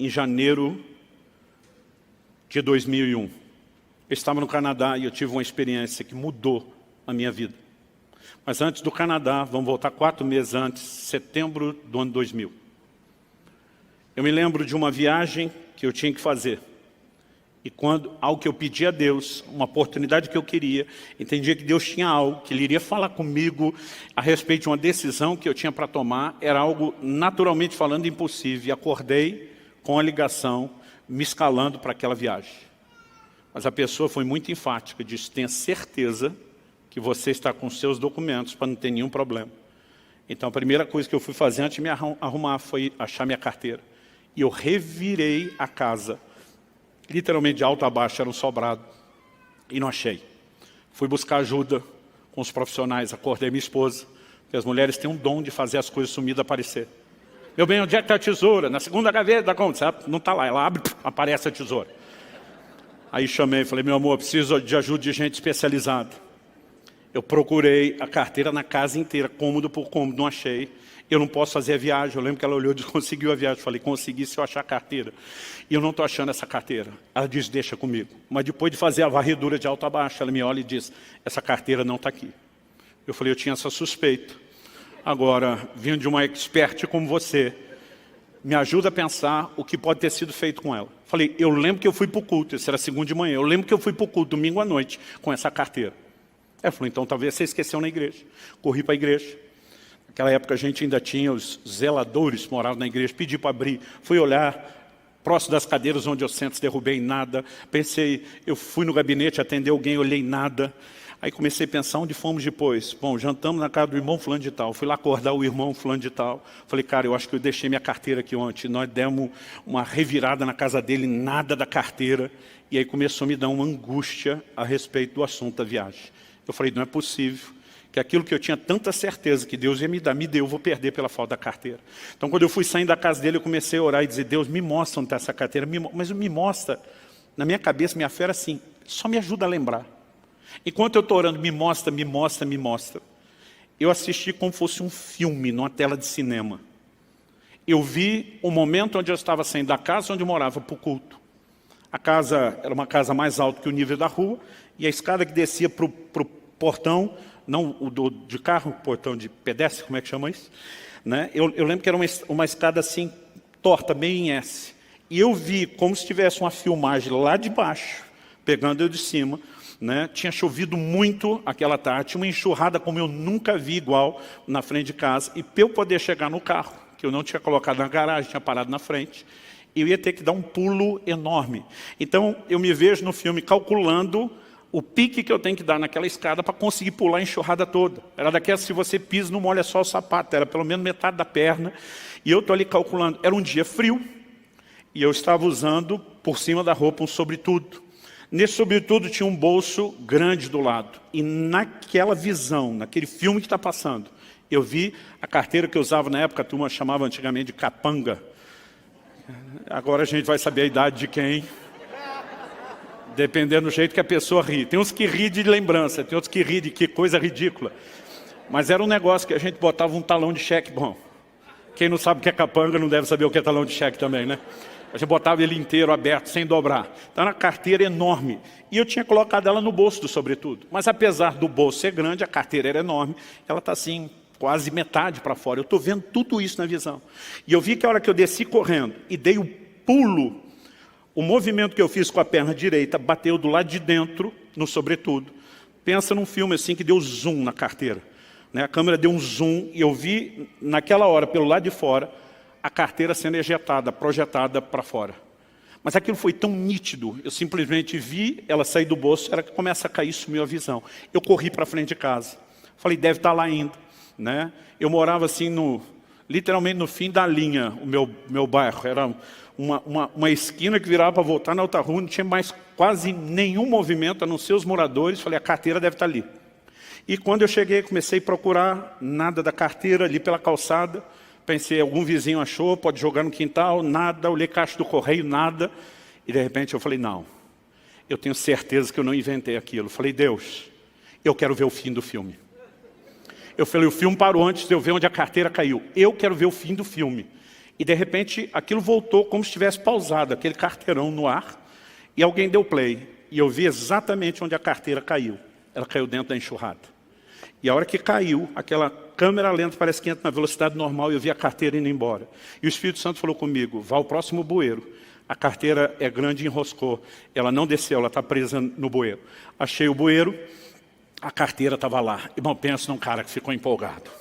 em janeiro de 2001. Eu estava no Canadá e eu tive uma experiência que mudou a minha vida. Mas antes do Canadá, vamos voltar 4 meses antes, setembro do ano 2000. Eu me lembro de uma viagem que eu tinha que fazer. E quando algo que eu pedi a Deus, uma oportunidade que eu queria, entendia que Deus tinha algo, que Ele iria falar comigo a respeito de uma decisão que eu tinha para tomar, era algo, naturalmente falando, impossível. E acordei com a ligação, me escalando para aquela viagem. Mas a pessoa foi muito enfática, disse, tenha certeza que você está com seus documentos para não ter nenhum problema. Então a primeira coisa que eu fui fazer antes de me arrumar foi achar minha carteira. E eu revirei a casa. Literalmente de alto a baixo, era um sobrado. E não achei. Fui buscar ajuda com os profissionais, acordei minha esposa. Porque as mulheres têm um dom de fazer as coisas sumidas aparecer. Meu bem, onde é que está a tesoura? Na segunda gaveta da conta. Não está lá, ela abre, aparece a tesoura. Aí chamei, falei, meu amor, preciso de ajuda de gente especializada. Eu procurei a carteira na casa inteira, cômodo por cômodo, não achei. Eu não posso fazer a viagem. Eu lembro que ela olhou e disse, conseguiu a viagem. Eu falei, consegui se eu achar a carteira. E eu não estou achando essa carteira. Ela disse, deixa comigo. Mas depois de fazer a varredura de alto a baixo, ela me olha e diz, essa carteira não está aqui. Eu falei, eu tinha essa suspeita. Agora, vindo de uma expert como você, me ajuda a pensar o que pode ter sido feito com ela. Falei, eu lembro que eu fui para o culto, isso era segunda de manhã. Eu lembro que eu fui para o culto, domingo à noite, com essa carteira. Ela falou, então talvez você esqueceu na igreja. Corri para a igreja. Naquela época a gente ainda tinha os zeladores que moravam na igreja, pedi para abrir, fui olhar, próximo das cadeiras onde eu sento, derrubei nada, pensei, eu fui no gabinete atender alguém, olhei nada, aí comecei a pensar onde fomos depois. Bom, jantamos na casa do irmão fulano de tal, fui lá acordar o irmão fulano de tal, falei, cara, eu acho que eu deixei minha carteira aqui ontem, nós demos uma revirada na casa dele, nada da carteira, e aí começou a me dar uma angústia a respeito do assunto da viagem. Eu falei, não é possível que aquilo que eu tinha tanta certeza que Deus ia me dar, me deu, eu vou perder pela falta da carteira. Então, quando eu fui saindo da casa dele, eu comecei a orar e dizer, Deus, me mostra onde está essa carteira, mas me mostra, na minha cabeça, minha fé era assim, só me ajuda a lembrar. Enquanto eu estou orando, me mostra, me mostra, me mostra. Eu assisti como fosse um filme, numa tela de cinema. Eu vi o momento onde eu estava saindo da casa onde eu morava para o culto. A casa era uma casa mais alta que o nível da rua, e a escada que descia para o portão, não o de carro, portão de pedestre, como é que chama isso? Né? Eu lembro que era uma escada assim, torta, meio em S. E eu vi como se tivesse uma filmagem lá de baixo, pegando eu de cima. Né? Tinha chovido muito aquela tarde, tinha uma enxurrada como eu nunca vi igual na frente de casa. E para eu poder chegar no carro, que eu não tinha colocado na garagem, tinha parado na frente, eu ia ter que dar um pulo enorme. Então eu me vejo no filme calculando o pique que eu tenho que dar naquela escada para conseguir pular a enxurrada toda. Era daquelas, se você pisa, não molha só o sapato, era pelo menos metade da perna. E eu estou ali calculando. Era um dia frio, e eu estava usando, por cima da roupa, um sobretudo. Nesse sobretudo tinha um bolso grande do lado. E naquela visão, naquele filme que está passando, eu vi a carteira que eu usava na época, a turma chamava antigamente de capanga. Agora a gente vai saber a idade de quem. Dependendo do jeito que a pessoa ri. Tem uns que ri de lembrança, tem outros que ri de que coisa ridícula. Mas era um negócio que a gente botava um talão de cheque. Bom, quem não sabe o que é capanga não deve saber o que é talão de cheque também, né? A gente botava ele inteiro, aberto, sem dobrar. Então era uma carteira enorme. E eu tinha colocado ela no bolso do sobretudo. Mas apesar do bolso ser grande, a carteira era enorme. Ela está assim, quase metade para fora. Eu estou vendo tudo isso na visão. E eu vi que a hora que eu desci correndo e dei o pulo, o movimento que eu fiz com a perna direita bateu do lado de dentro, no sobretudo. Pensa num filme assim que deu zoom na carteira. Né? A câmera deu um zoom e eu vi, naquela hora, pelo lado de fora, a carteira sendo ejetada, projetada para fora. Mas aquilo foi tão nítido, eu simplesmente vi ela sair do bolso, era que começa a cair, sumiu a visão. Eu corri para frente de casa. Falei, deve estar lá ainda. Né? Eu morava assim, literalmente no fim da linha, o meu bairro. Era uma esquina que virava para voltar na outra rua, não tinha mais quase nenhum movimento, a não ser os moradores. Falei, a carteira deve estar ali. E quando eu cheguei, comecei a procurar, nada da carteira ali pela calçada. Pensei, algum vizinho achou, pode jogar no quintal, nada. Olhei caixa do correio, nada. E de repente eu falei, não, eu tenho certeza que eu não inventei aquilo. Falei, Deus, eu quero ver o fim do filme. Eu falei, o filme parou antes de eu ver onde a carteira caiu. Eu quero ver o fim do filme. E de repente aquilo voltou como se tivesse pausado, aquele carteirão no ar, e alguém deu play. E eu vi exatamente onde a carteira caiu. Ela caiu dentro da enxurrada. E a hora que caiu, aquela câmera lenta parece que entra na velocidade normal e eu vi a carteira indo embora. E o Espírito Santo falou comigo, vá ao próximo bueiro. A carteira é grande e enroscou. Ela não desceu, ela está presa no bueiro. Achei o bueiro, a carteira estava lá. Irmão, pensa num cara que ficou empolgado.